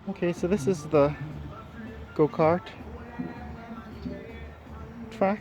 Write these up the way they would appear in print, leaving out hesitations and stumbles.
Okay, so this is the go-kart track.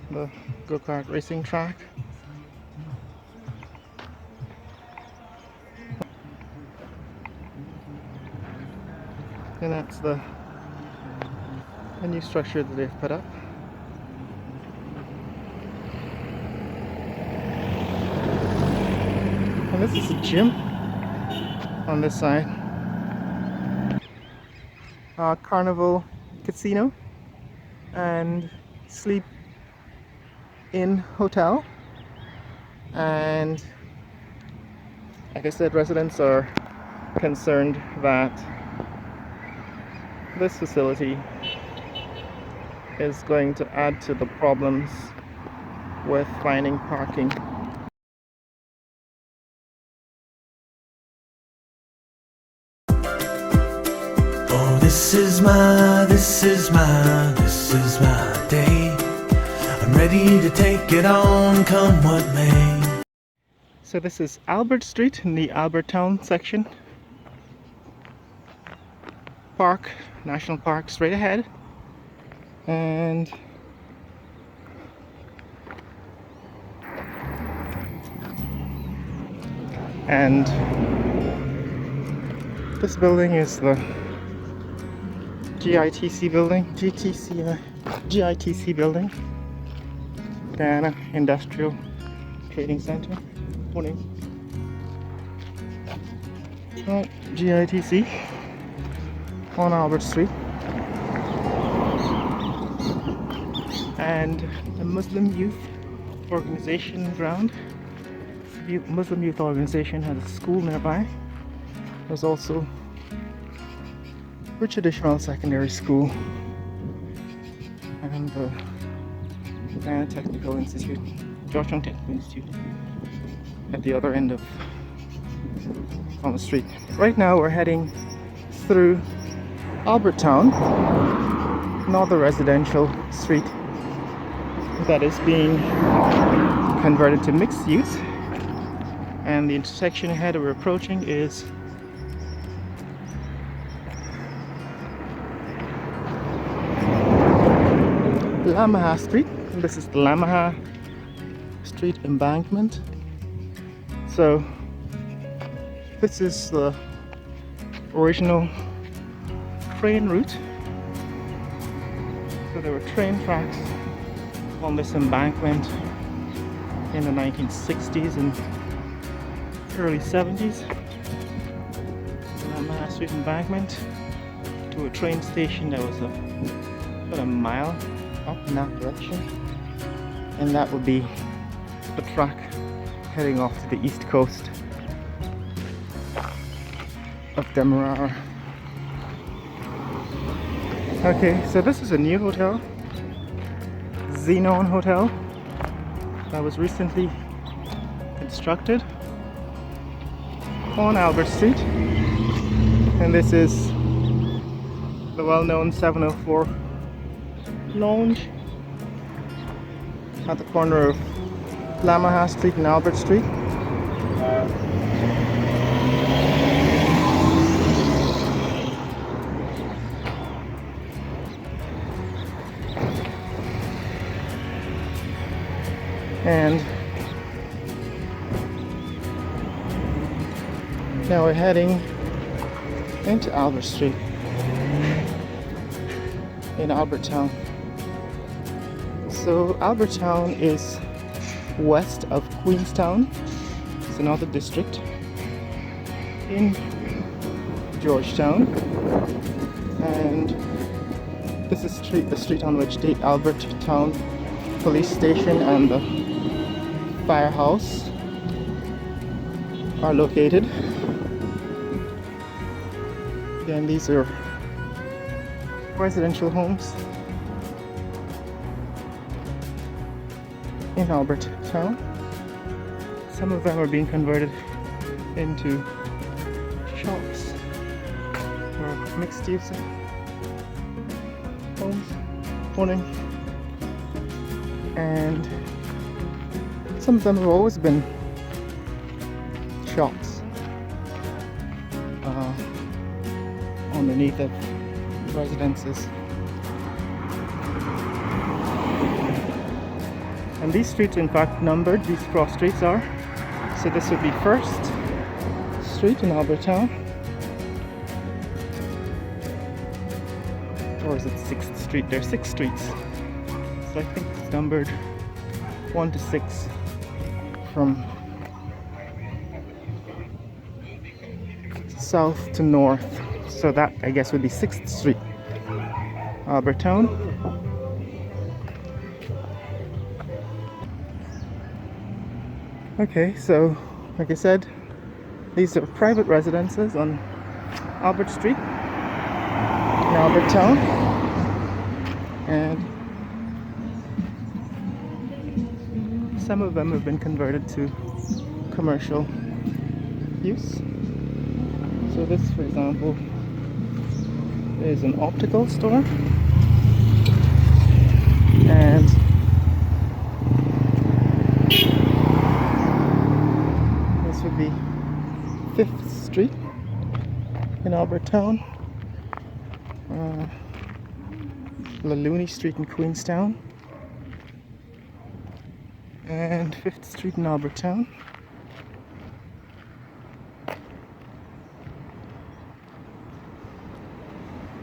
The go-kart racing track. And that's the new structure that they've put up. And this is a gym on this side. Carnival Casino and SleepIn Hotel. And like I said, residents are concerned that this facility is going to add to the problems with finding parking. Oh, this is my day. I'm ready to take it on, come what may. So this is Albert Street in the Albert-town section. Park, National Park straight ahead. And this building is the GITC building, GITC building, Guyana Industrial Trading Center. Morning. Right, GITC on Albert Street. And the Muslim Youth Organization ground. Muslim Youth Organization has a school nearby. There's also a traditional secondary school and the Guyana Technical Institute, Georgetown Technical Institute, at the other end of on the street. Right now we're heading through Albert-town, another residential street that is being converted to mixed use, and the intersection ahead that we're approaching is Lamaha Street. This is the Lamaha Street embankment. So this is the original train route. So there were train tracks on this embankment in the 1960s and early 70s. Lamaha Street embankment to a train station that was about a mile up in that direction, and that would be the track heading off to the east coast of Demerara. Okay, so this is a new hotel, Xenon Hotel, that was recently constructed on Albert Street, and this is the well-known 704 Lounge at the corner of Lamaha Street and Albert Street. And now we're heading into Albert Street in Albert-town. So Albert-town is west of Queenstown. It's another district in Georgetown, and this is the street on which the Albert-town police station and the firehouse are located. Again, these are residential homes in Albert-town. Some of them are being converted into shops or mixed use homes. Morning. And some of them have always been shops underneath of residences. And these streets in fact numbered, these cross streets are. So this would be 1st Street in Albert-town. Or is it 6th Street? There are 6 streets. So I think it's numbered 1 to 6 from south to north. So that I guess would be 6th Street, Albert-town. Okay, so like I said, these are private residences on Albert Street in Albert-town, and some of them have been converted to commercial use. So this, for example, is an optical store, and this would be 5th Street in Albert-town, Looney Street in Queenstown, and 5th Street in Albert-town.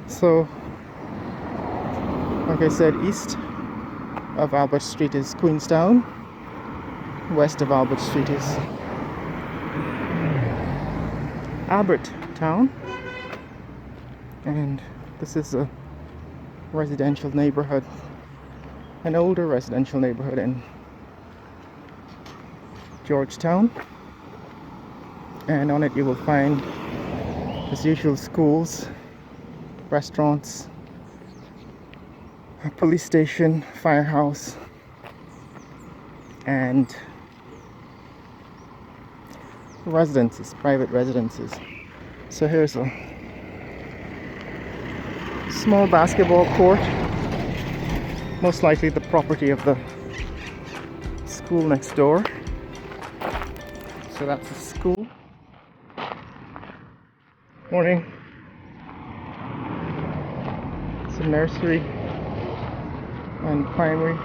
So, like I said, east of Albert Street is Queenstown, west of Albert Street is Albert-town, and this is a residential neighborhood, an older residential neighborhood in Georgetown, and on it you will find, as usual, schools, restaurants, a police station, firehouse, and residences, private residences. So here's a small basketball court, most likely the property of the school next door. So that's a school. Morning. It's a nursery and primary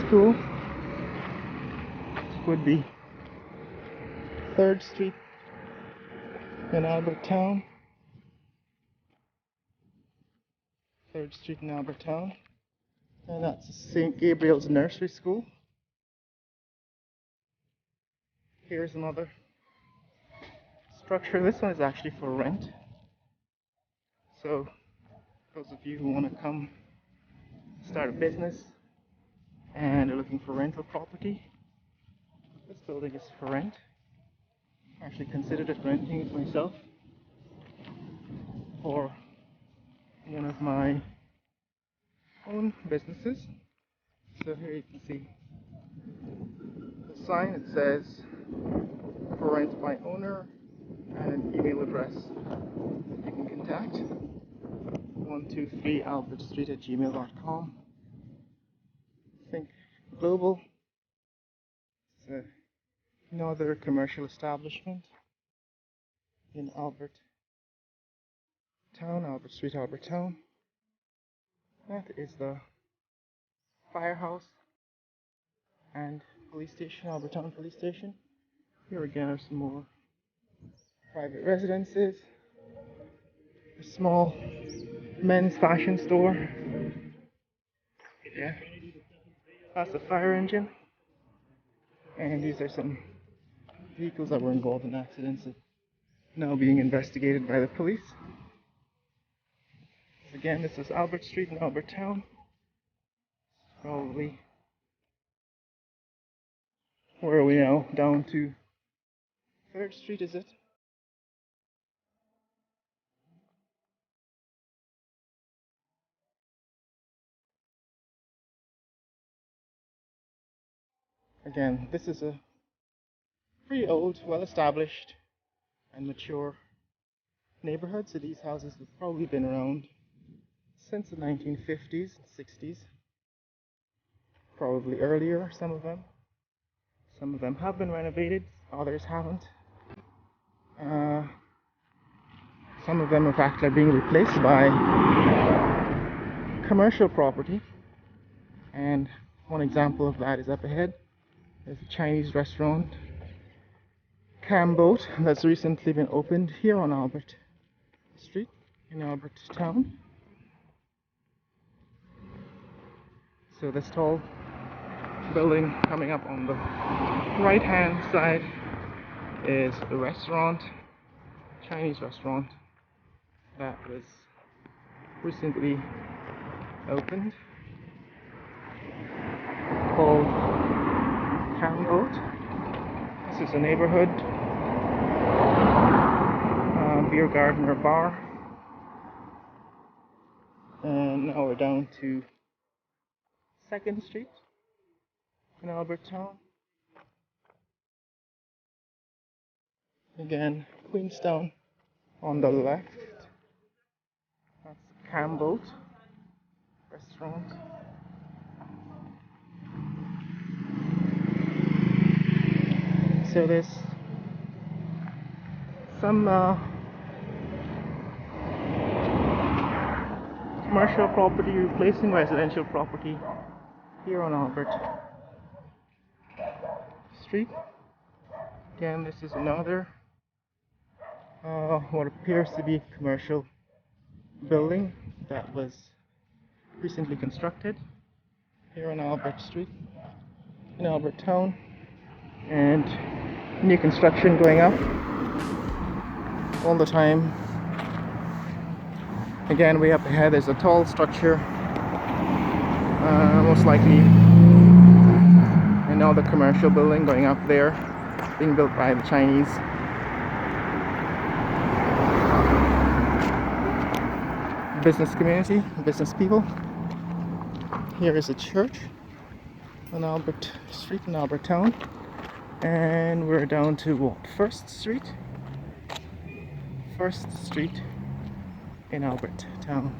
school. This would be 3rd Street in Albert-town. 3rd Street in Albert-town. And that's St. Gabriel's Nursery School. Here's another structure. This one is actually for rent. So those of you who want to come start a business and are looking for rental property, this building is for rent. I actually considered it renting it myself for one of my own businesses. So here you can see the sign. It says for rent by owner and an email address you can contact, 123albertstreet@gmail.com. Think Global. It's another commercial establishment in Albert Street, Albert-town. That is the firehouse and police station, Albert-town Police Station. Here again are some more private residences. A small men's fashion store. Yeah, that's a fire engine. And these are some vehicles that were involved in accidents that are now being investigated by the police. Again, this is Albert Street in Albert-town. Probably, where are we now? Down to 3rd Street, is it? Again, this is a pretty old, well-established and mature neighborhood. So these houses have probably been around since the 1950s, 60s, probably earlier, some of them. Some of them have been renovated, others haven't. Uh, some of them in fact are being replaced by commercial property, and one example of that is up ahead. There's a Chinese restaurant, Camboat, that's recently been opened here on Albert Street in Albert-town. So this tall building coming up on the right hand side is a restaurant, Chinese restaurant, that was recently opened, called Camboat. This is a neighborhood beer garden or bar, and now we're down to 2nd Street in Albert-town. Again, Queenstown on the left. That's Camboat restaurant. So there's some commercial property replacing residential property here on Albert Street. Again, this is another what appears to be a commercial building that was recently constructed here on Albert Street in Albert-town, and new construction going up all the time. Again, way up ahead there's a tall structure, most likely another commercial building going up there, being built by the Chinese. Business community, business people. Here is a church on Albert Street in Albert-town, and we're down to what, 1st Street? 1st Street in Albert-town.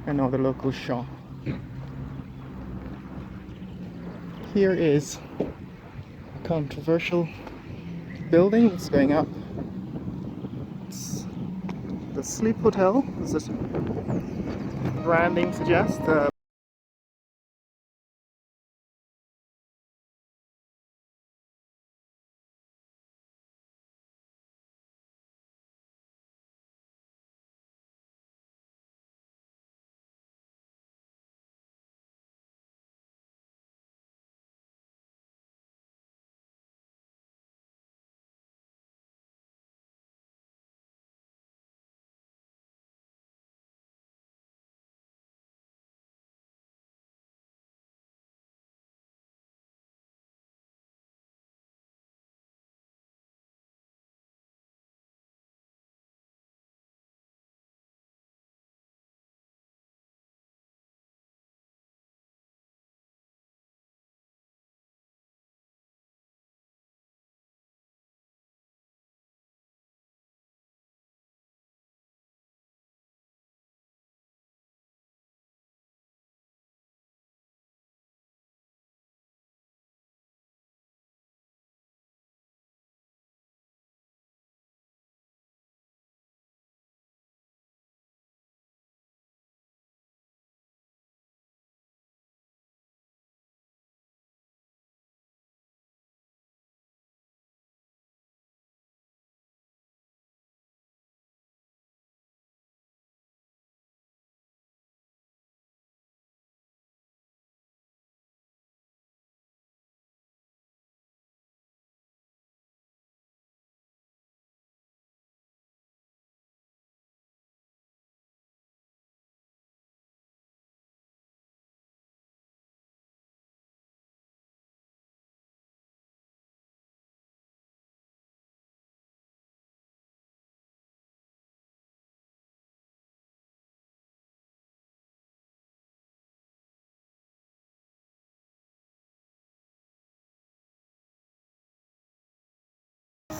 Another local shop. Here is a controversial building that's going up. It's the Sleep Hotel, as this brand name suggests.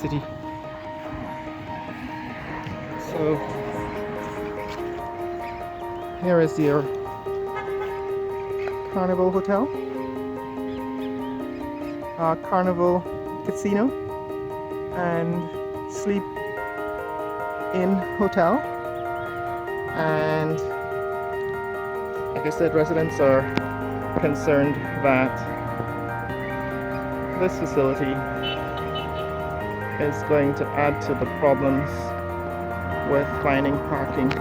City. So here is your Carnival Hotel. Carnival Casino and SleepIn Hotel, and like I said, residents are concerned that this facility is going to add to the problems with finding parking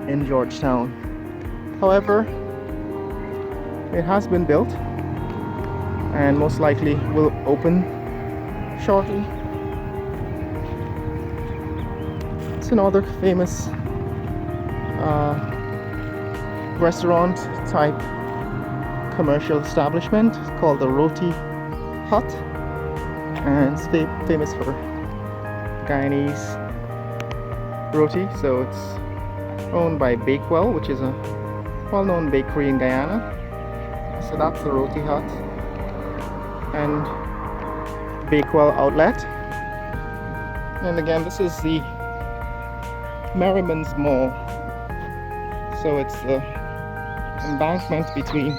in Georgetown. However, it has been built and most likely will open shortly. It's another famous restaurant type commercial establishment called the Roti Hut, and it's famous for Guyanese roti. So it's owned by Bakewell, which is a well-known bakery in Guyana. So that's the Roti Hut and Bakewell outlet. And again, this is the Merriman's Mall. So it's the embankment between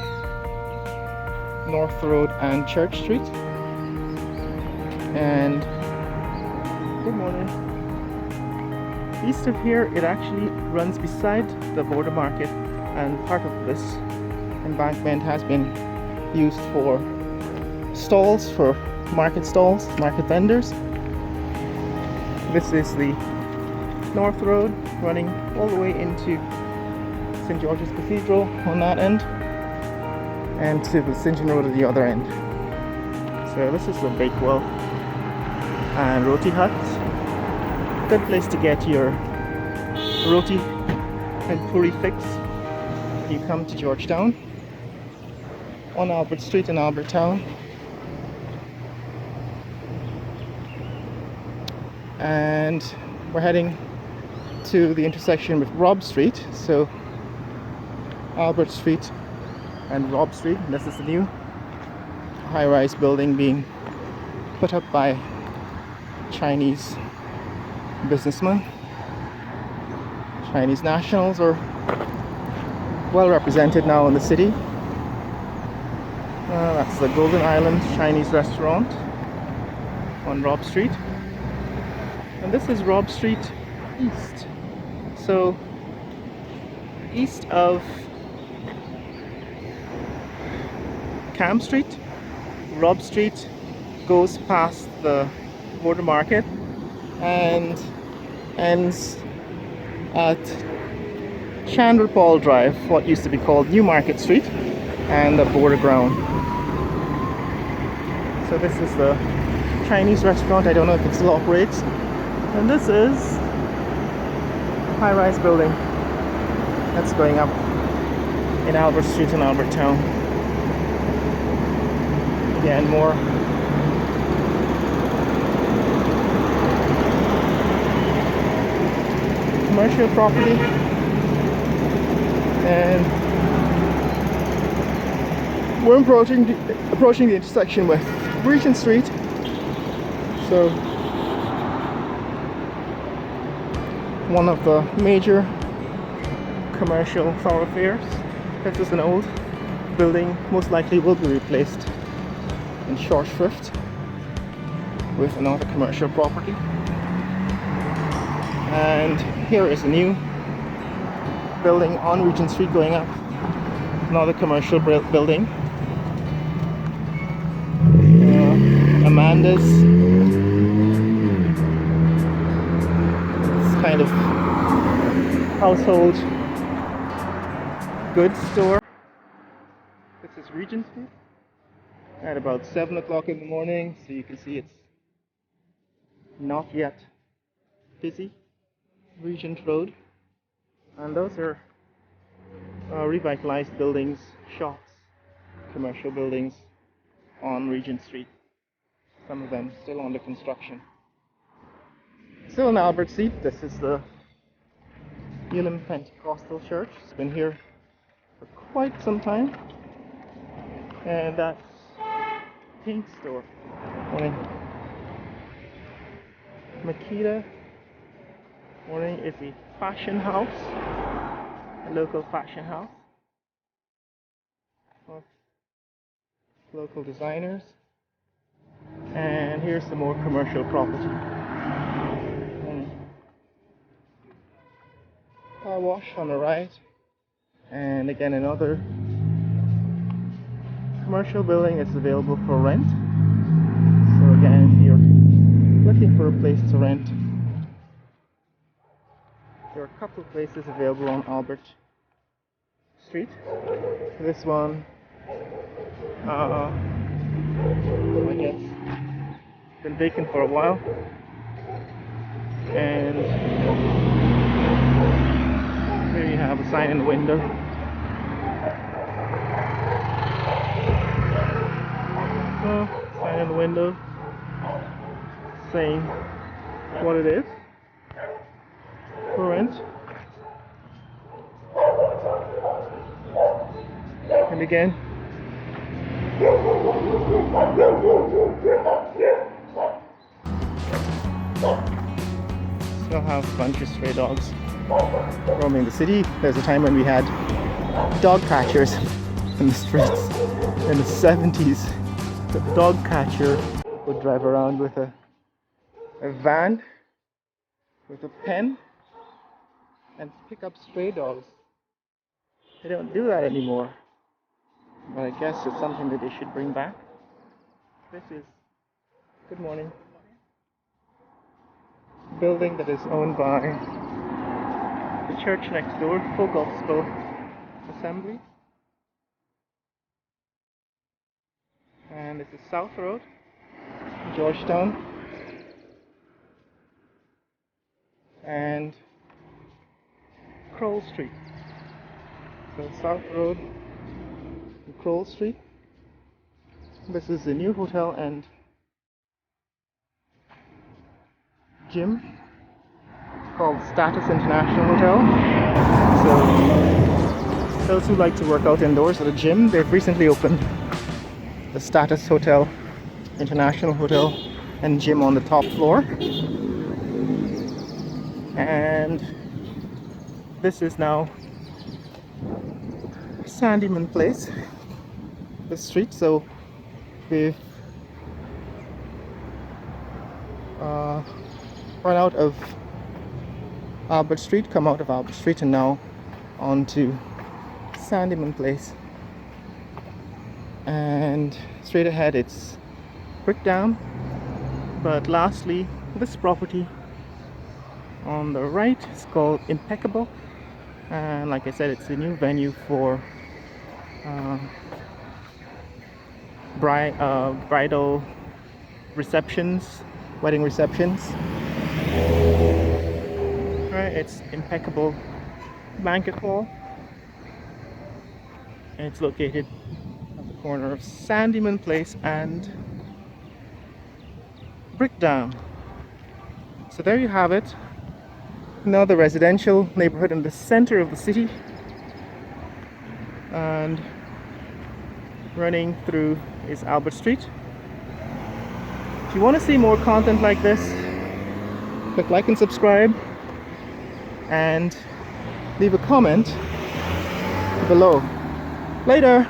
North Road and Church Street. And good morning. East of here, it actually runs beside the border market, and part of this embankment has been used for stalls, for market stalls, market vendors. This is the North Road running all the way into St. George's Cathedral on that end, and to the St. John Road at the other end. So this is the Bakewell and Roti Hut. Good place to get your roti and puri fix if you come to Georgetown on Albert Street in Albert-town. And we're heading to the intersection with Robb Street. So Albert Street and Robb Street. This is the new high-rise building being put up by Chinese businessmen. Chinese nationals are well represented now in the city. That's the Golden Island Chinese restaurant on Robb Street. And this is Robb Street East. So east of Camp Street, Robb Street goes past the border market and ends at Chandler Paul Drive, what used to be called Newmarket Street, and the border ground. So this is the Chinese restaurant. I don't know if it still operates. And this is a high-rise building that's going up in Albert Street in Albert-town. Again, more commercial property, and we're approaching the intersection with Regent Street. So one of the major commercial thoroughfares. This is an old building, most likely will be replaced in short shrift with another commercial property. And here is a new building on Regent Street going up, another commercial building. Amanda's, this kind of household goods store. This is Regent Street at about 7 o'clock in the morning, so you can see it's not yet busy. Regent Road, and those are revitalized buildings, shops, commercial buildings on Regent Street. Some of them still under construction. Still in Albert Street, this is the Elim Pentecostal Church. It's been here for quite some time. And that's Pink Store. Morning. Makita. Morning is the Fashion House, a local fashion house. local designers. And here's some more commercial property. Car wash on the right, and again another commercial building is available for rent. So again, if you're looking for a place to rent, there are a couple of places available on Albert Street. This one, I guess, been vacant for a while, and here you have a sign in the window. Sign in the window saying what it is for rent. And again, still have a bunch of stray dogs roaming the city. There's a time when we had dog catchers in the streets in the 70s. The dog catcher would drive around with a van with a pen and pick up stray dogs. They don't do that anymore, but I guess it's something that they should bring back. This is, good morning, a building that is owned by the church next door, Full Gospel Assembly. And this is South Road, Georgetown, and Kroll Street. So South Road and Kroll Street. This is the new hotel and gym called Status International Hotel. So those who like to work out indoors at a gym, they've recently opened the Status Hotel, International Hotel and gym on the top floor. And this is now Sandyman Place, the street. So we've run out of Albert Street, come out of Albert Street, and now onto Sandyman Place. And straight ahead it's brick down. But lastly, this property on the right is called Impeccable, and like I said, it's a new venue for bridal receptions, wedding receptions. Right, it's Impeccable Banquet Hall, and it's located at the corner of Sandyman Place and Brickdown. So there you have it. Another residential neighborhood in the center of the city, and running through is Albert Street. If you want to see more content like this, click like and subscribe, and leave a comment below. Later!